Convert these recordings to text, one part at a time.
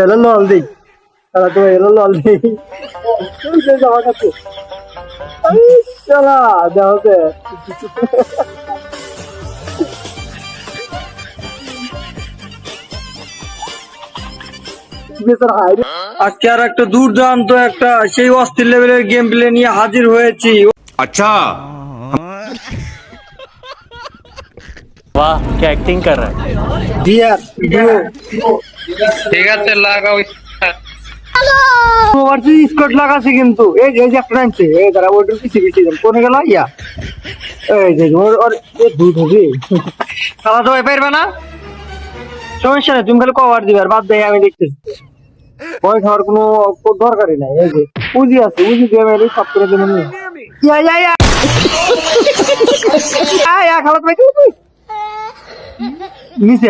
এলো লল দিই তারা তো এলো লল দিই আমার কাছে চলা যাওয়া আজকে আর একটা দুর্দান্ত একটা সেই অস্থির লেভেলের গেম প্লে নিয়ে হাজির হয়েছি। अच्छा वाह क्या एक्टिंग कर रहा है। ডিয়ার ঠিক আছে লাগাও। স্কট লাগাছে কিন্তু এই যে একটা আনছে এই তারা ওটার পিছিয়ে পিছিয়ে যান কোনে গেল ইয়া এই যে ওর দুধ হবে খাওয়া দাওয়া পারবে না সমস্যা নেই তুমি খালি কভার দিবে আর বাদ দেয় আমি দেখতেছি ভয় খাওয়ার কোনো দরকারই নাই। এই যে উজি আছে উজি দিয়ে আমি সব করে দেবেন ইয়া ইয়া ইয়া ইয়া খালাত ভাই তুই নিচে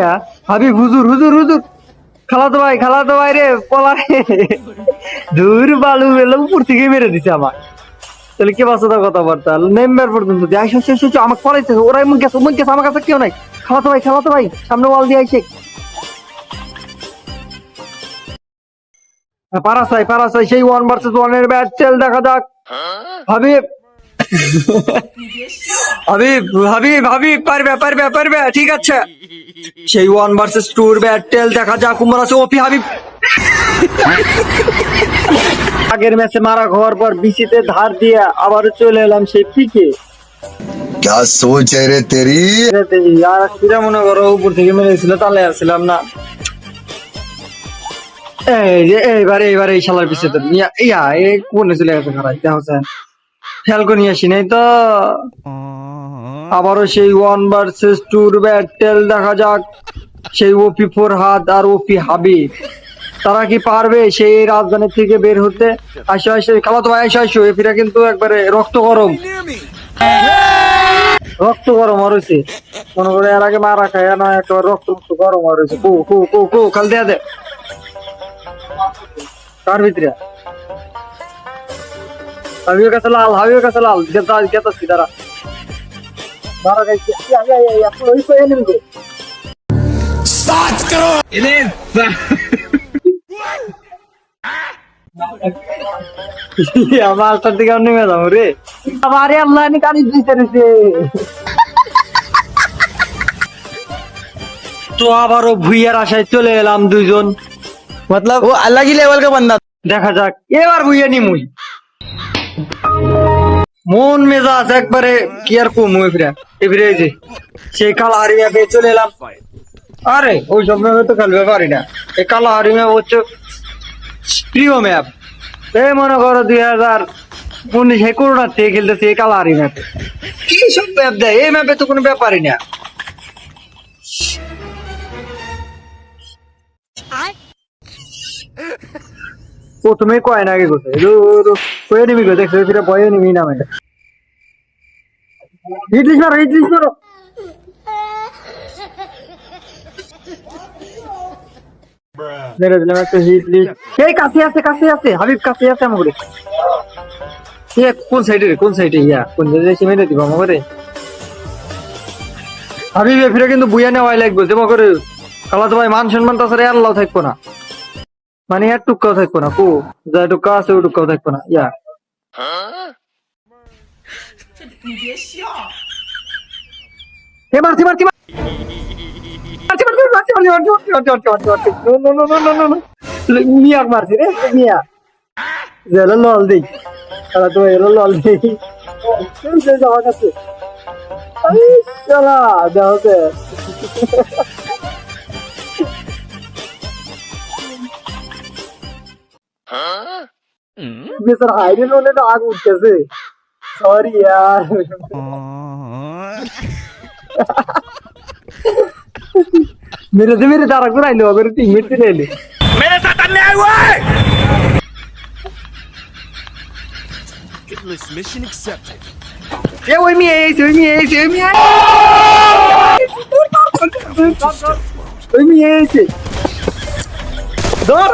হাবিব হুজুর হুজুর হুজুর খালাতো ভাই রে পলা রে দূর বালু এলো উপর থেকে মেরে দিছে আমার তাহলে কে বাঁচা কথাবার্তা মেম্বার পর্যন্ত আমাকে পড়াইছে ওরা এমন গেছে আমার কাছে কেউ নাই খালাতো ভাই সামনে ওয়াল দিয়ে আইসে পারাসাই সেই 1 ভার্সেস 1 এর ব্যাটেল দেখা যাক। হাবিব পারবে ঠিক আছে সেই 1 ভার্সেস 2 এর ব্যাটেল দেখা যাক কুমার আছে ওপি হাবিব আগের ম্যাচে মারা খাওয়ার পর বিসিতে ধার দিয়ে আবার চলে এলাম সেই পিকে। क्या सोच है रे तेरी আর কিরা মনে করো উপর থেকে মেরেছিল তাহলে আসছিলাম না এই যে এইবার এই শালার পিছিয়ে ইয়া এই কোনে চলে গেছে খারাপ দেখছেন খেয়াল করে নিয়ে আসি নাই তো আবারও সেই 1 ভার্সেস 2 এর ব্যাটেল দেখা যাক সেই ওপি ফরহাদ আর ওপি হাবিব তারা কি পারবে সেই রাজধানী থেকে বের হতে। আসো খালাতো ভাই আসো এফিরা কিন্তু একবারে রক্ত গরম আর হয়েছে মনে করে এর আগে মারা খায় না একেবারে রক্ত গরম আর হয়েছে কো খাল দেয়া দে কার ভিতরে হাবিবের কাছে লাল গেতাছি তারা মারা খাইছে ওই কয়ে নিন গো 7 करोड़ আমার তার দিকে নেমে যাবো রে আরে আল্লাহ নি কানি দিতে রেছে তো আবারও ভুইয়ার আশায় চলে এলাম দুইজন मतलब वो अलग ही लेवल का बंदा দেখা যাক এবার ভুইয়া নিমুই মন মেজাজ একবারে কি আর কম এফিরে যে সেই কালাহারি ম্যাপে চলে এলাম। আরে ওই সব ম্যাপে তো খেলবে পারি না এই কালাহারি ম্যাপ হচ্ছে প্রিয় ম্যাপ এই মনে করো 2019 করোনার থেকে খেলতেছে এই কালাহারি ম্যাপে কি সব ম্যাপ দেয় এই ম্যাপে তো কোনো ব্যাপারই না। প্রথমে কয় না আগে কোথায় কয়ে নিবি গো দেখছো ফিরে বয়ে নিবি না এটা হিটলিস মারো মেরে দিলাম একটা হিটলিস এই কাছে আছে হাবিব কাছে আছে আমাকে কোন সাইডে ইয়া কোন সাইডে মেরে দিব আমাকে হাবিব ফিরে কিন্তু বুয়া নেওয়াই লাগবে যেমন করে খালাতো ভাই মান সম্মান তাছাড়া আল্লাহ থাকবো না মানে আর টুকাও থাকবো না কো যা টুকা আছে ওই টুকাও থাকবো না ইয়া মারছি মিয়া মারছি রে মিয়া এলো লল দিই তারা তো এলো লল দিই আমার কাছে চলা যাও বেচার হাইরে লোনে তো আগ উঠতেছে সরি यार मेरे दारा को आइलो अगर टीममेट से ले ले मेरे साथ अन्याय हुआ है मिशन एक्सेप्टेड ये वही मी है वही मी है दौड़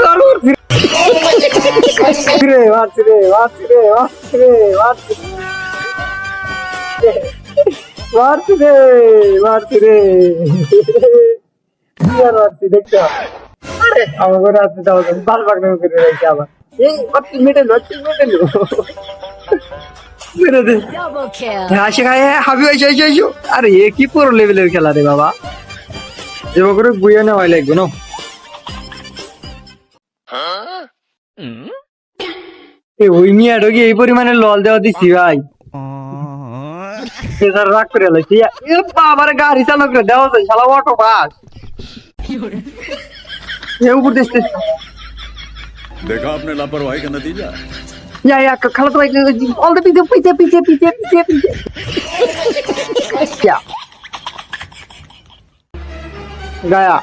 फिरे मारते रे কি আর আসছি দেখতে হবে। আরে আমার ঘরে আসতে যাওয়া যাবে বাল বাগনা করে রয়েছে আবার এই মেটে মেরে দে Double kill. হ্যাঁ সে খায় হাবি আইসো আইসো আইসো আরে এ কি পুরো লেভেলের খেলা রে বাবা এবার করে বুয়ে নেওয়া লাগবে না ওই মিয়াটা কি এই পরিমাণে লল দেওয়া দিছি ভাই সেটার রাগ করে লাইছি বাবার গাড়ি চালক রে দেওয়া যায় শালা অটো বাস এ উপর দেখতে देखा आपने लापरवाही का नतीजा या खाला तो ऑल द पीछे पीछे पीछे पीछे पीछे पीछे क्या गया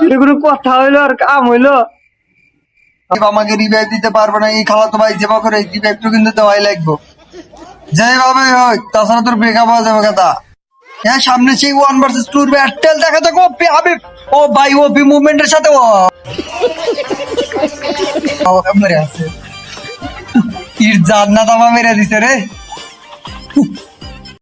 এটা কোনো কথা হইলো আর কাম হইলো আমাকে রিভাইভ দিতে পারবো না এই খালা তো ভাই যেবা করে রিভাইভটা কিন্তু দেওয়াই লাগবো যেভাবে হোক তাছাড়া তোর ব্রেকআপ হয়ে যাবে কথা হ্যাঁ সামনে সেই 1 vs 2 ব্যাটেল দেখা যাক ওপি হাবিব ও ভাই ওপি মুভমেন্টের সাথে ও মেরে আছে ইর জান্নাত আমা মেরে দিছে রে